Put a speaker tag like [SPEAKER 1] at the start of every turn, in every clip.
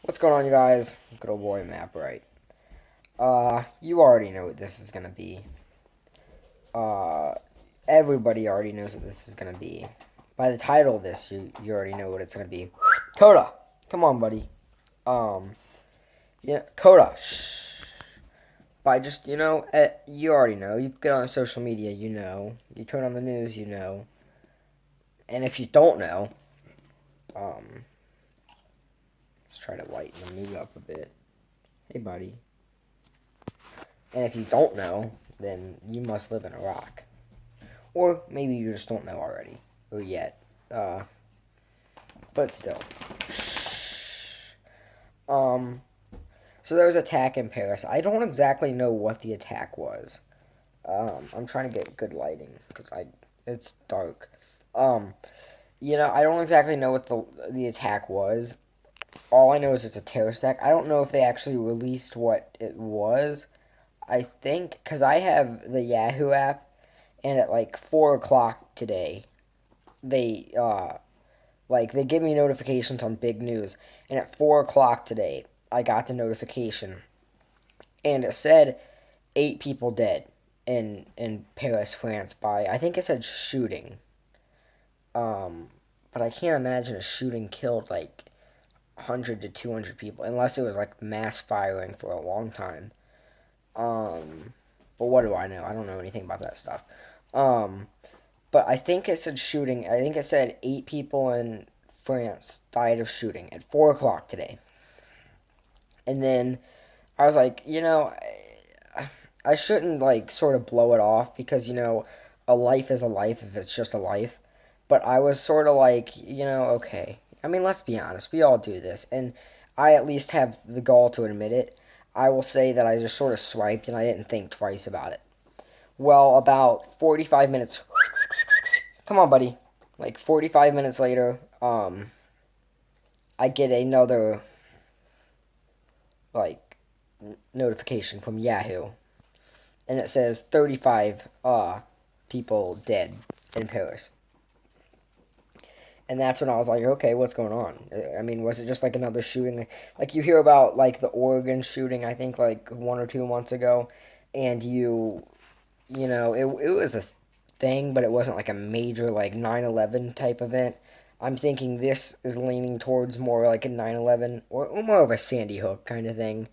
[SPEAKER 1] What's going on, you guys? Good old boy MapRight. You already know what this is gonna be. Uh, Everybody already knows what this is gonna be. By the title of this, you already know what it's gonna be. Coda, come on, buddy. Um, yeah, Coda. Shh. By just you already know. You get on social media, you know. You turn on the news, you know. And if you don't know, um, let's try to lighten the mood up a bit. Hey, buddy. And if you don't know, then you must live in a rock. Or maybe you just don't know already. Or yet. Uh, but still. Um, so there was an attack in Paris. I don't exactly know what the attack was. I'm trying to get good lighting because it's dark. Um, I don't exactly know what the attack was. All I know is it's a terrorist attack. I don't know if they actually released what it was. I think because I have the Yahoo app, and at like 4 o'clock today, they they give me notifications on big news, and at 4 o'clock today, I got the notification, and it said 8 people dead in Paris, France by I think it said shooting. Um, but I can't imagine a shooting killed like 100 to 200 people unless it was like mass firing for a long time. Um, but what do I know? I don't know anything about that stuff. Um, But I think it said shooting. I think it said 8 people in France died of shooting at 4 o'clock today. And then I was like, I shouldn't like sort of blow it off because a life is a life if it's just a life. But I was sort of like, okay. I mean, let's be honest. We all do this, and I at least have the gall to admit it. I will say that I just sort of swiped and I didn't think twice about it. Well, about 45 minutes. Come on, buddy. Like 45 minutes later, I get another like notification from Yahoo, and it says 35 people dead in Paris. And that's when I was like, okay, what's going on? I mean, was it just like another shooting? Like you hear about like the Oregon shooting, I think like 1 or 2 months ago, and it was a thing, but it wasn't like a major like 9/11 type event. I'm thinking this is leaning towards more like a 9/11 or more of a Sandy Hook kind of thing.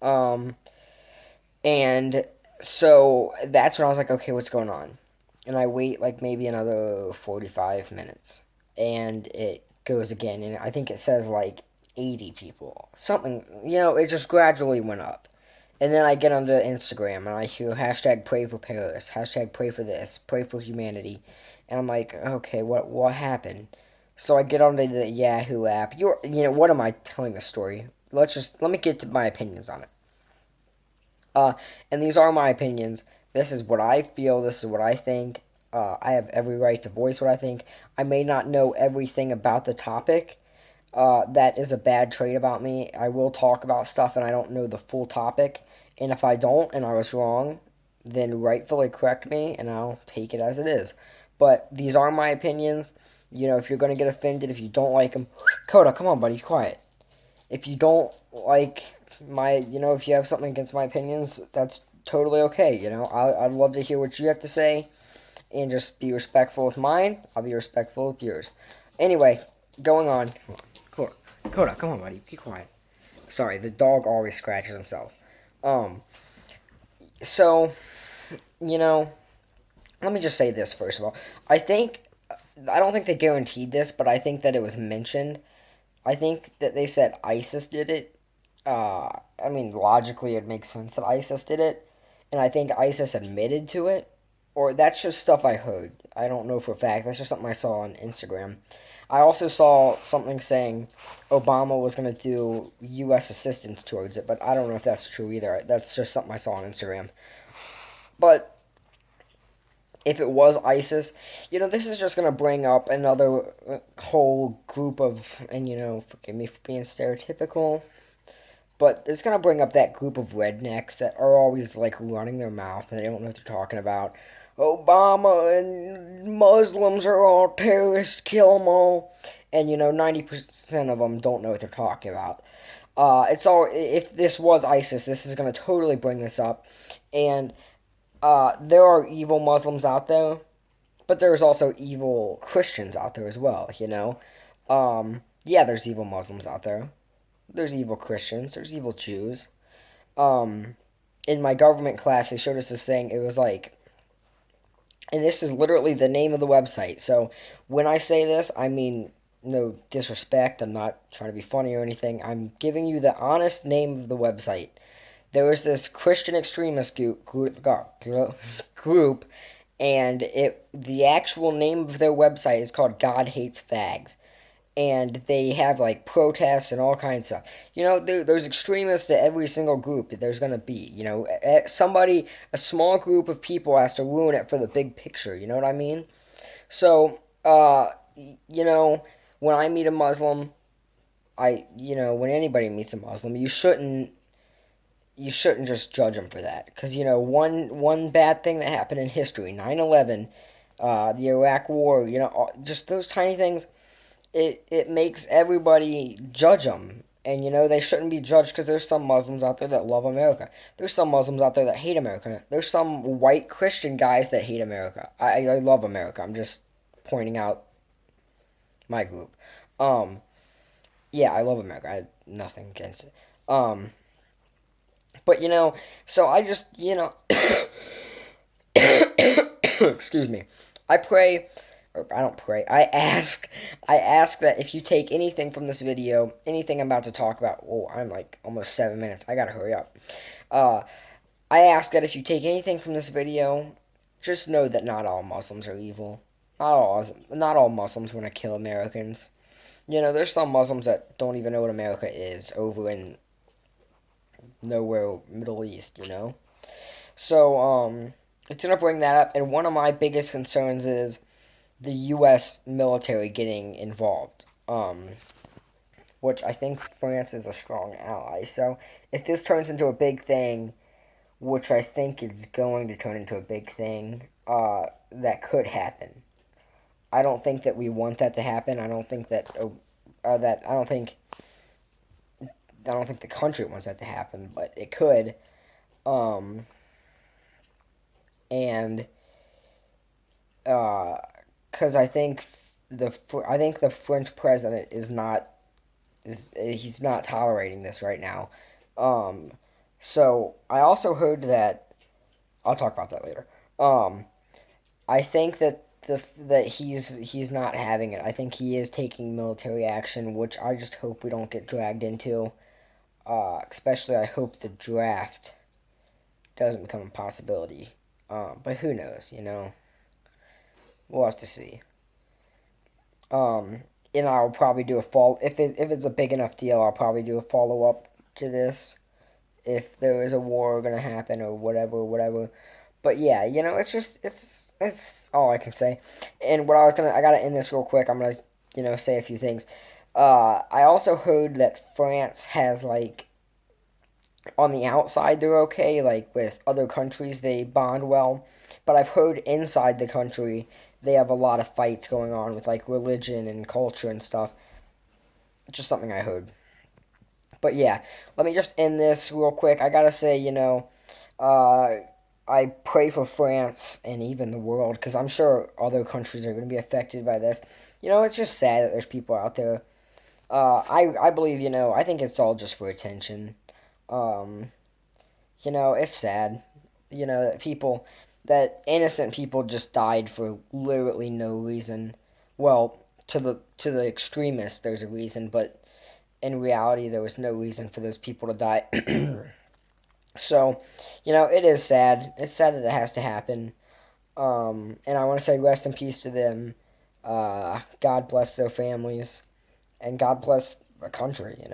[SPEAKER 1] Um, and so that's when I was like, okay, what's going on? And I wait like maybe another 45 minutes, and it goes again, and I think it says like 80 people. Something, it just gradually went up. And then I get onto Instagram and I hear hashtag pray for Paris, hashtag pray for this, pray for humanity. And I'm like, okay, what happened? So I get onto the Yahoo app. What am I telling the story? Let me get to my opinions on it. Uh, and these are my opinions. This is what I feel. This is what I think. I have every right to voice what I think. I may not know everything about the topic. That is a bad trait about me. I will talk about stuff and I don't know the full topic. And if I don't and I was wrong, then rightfully correct me and I'll take it as it is. But these are my opinions. If you're going to get offended, if you don't like them, Coda, come on, buddy, quiet. If you don't like if you have something against my opinions, that's totally okay. I'd love to hear what you have to say and just be respectful with mine. I'll be respectful with yours. Anyway, going on. Coda, come on, buddy, be quiet. Sorry, the dog always scratches himself. Um, so, you know, let me just say this first of all. I don't think they guaranteed this, but I think that it was mentioned. I think that they said ISIS did it. I mean, logically, it makes sense that ISIS did it, and I think ISIS admitted to it, or that's just stuff I heard. I don't know for a fact. That's just something I saw on Instagram. I also saw something saying Obama was going to do U.S. assistance towards it, but I don't know if that's true either. That's just something I saw on Instagram. But if it was ISIS, this is just going to bring up another whole group of, and forgive me for being stereotypical, but it's going to bring up that group of rednecks that are always like running their mouth and they don't know what they're talking about. Obama and Muslims are all terrorists, kill them all. and 90% of them don't know what they're talking about. It's all if this was ISIS, this is gonna totally bring this up, and there are evil Muslims out there, but there's also evil Christians out there as well. Yeah, there's evil Muslims out there. There's evil Christians. There's evil Jews. Um, in my government class, they showed us this thing. It was like, and this is literally the name of the website. So when I say this, I mean no disrespect. I'm not trying to be funny or anything. I'm giving you the honest name of the website. There was this Christian extremist group, and the actual name of their website is called God Hates Fags, and they have like protests and all kinds of stuff. There's extremists to every single group that there's gonna be. Somebody, a small group of people has to ruin it for the big picture. You know what I mean? So, you know, when I meet a Muslim, when anybody meets a Muslim, you shouldn't just judge them for that, because one bad thing that happened in history, 9/11, the Iraq War, just those tiny things, it makes everybody judge them. And they shouldn't be judged, because there's some Muslims out there that love America. There's some Muslims out there that hate America. There's some white Christian guys that hate America. I love America. I'm just pointing out my group. Um, yeah, I love America. I have nothing against it. But so I just excuse me. I pray, or I don't pray. I ask that if you take anything from this video, anything I'm about to talk about. Oh, I'm like almost 7 minutes. I gotta hurry up. Uh, I ask that if you take anything from this video, just know that not all Muslims are evil. Not all Muslims want to kill Americans. There's some Muslims that don't even know what America is over in nowhere Middle East. So it's gonna bring that up, and one of my biggest concerns is the U.S. military getting involved. Which I think France is a strong ally. So if this turns into a big thing, which I think it's going to turn into a big thing, that could happen. I don't think that we want that to happen. I don't think that that I don't think the country wants that to happen, but it could. Um, and because I think the French president he's not tolerating this right now. Um, so I also heard that I'll talk about that later. Um, I think that he's not having it. I think he is taking military action, which I just hope we don't get dragged into. Especially, I hope the draft doesn't become a possibility. But who knows? We'll have to see. Um, and I'll probably do a fall if it's a big enough deal. I'll probably do a follow up to this if there is a war gonna happen or whatever. But yeah, it's all I can say. And I gotta end this real quick. I'm gonna say a few things. I also heard that France has like on the outside they're okay, like with other countries they bond well, but I've heard inside the country they have a lot of fights going on with like religion and culture and stuff. Just something I heard. But yeah, let me just end this real quick. I gotta say, uh, I pray for France and even the world, because I'm sure other countries are going to be affected by this. It's just sad that there's people out there. I believe, I think it's all just for attention. Um, it's sad. That innocent people just died for literally no reason. Well, to the extremists, there's a reason, but in reality, there was no reason for those people to die. So, it is sad. It's sad that it has to happen. And I want to say rest in peace to them. God bless their families, and God bless the country.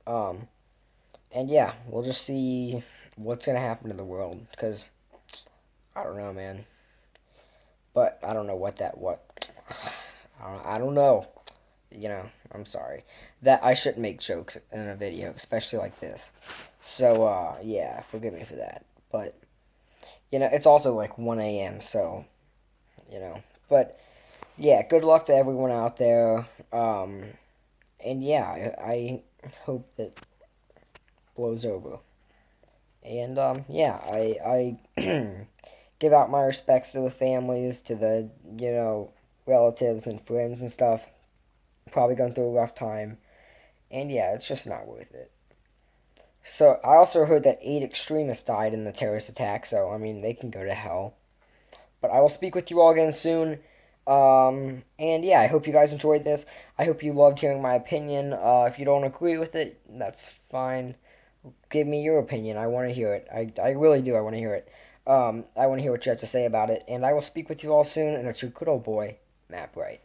[SPEAKER 1] And yeah, we'll just see what's gonna happen to the world, because I don't know, man. But I don't know what. I don't know. I'm sorry that I shouldn't make jokes in a video, especially like this. So yeah, forgive me for that. But it's also like 1 a.m. So but yeah, good luck to everyone out there. And yeah, I hope that blows over. And yeah, I give out my respects to the families, to the relatives and friends and stuff. Probably going through a rough time, and yeah, it's just not worth it. So I also heard that 8 extremists died in the terrorist attack. So I mean, they can go to hell. But I will speak with you all again soon. And yeah, I hope you guys enjoyed this. I hope you loved hearing my opinion. If you don't agree with it, that's fine. Give me your opinion. I want to hear it. I really do. I want to hear it. I want to hear what you have to say about it. And I will speak with you all soon. And it's your good old boy, Matt Bright.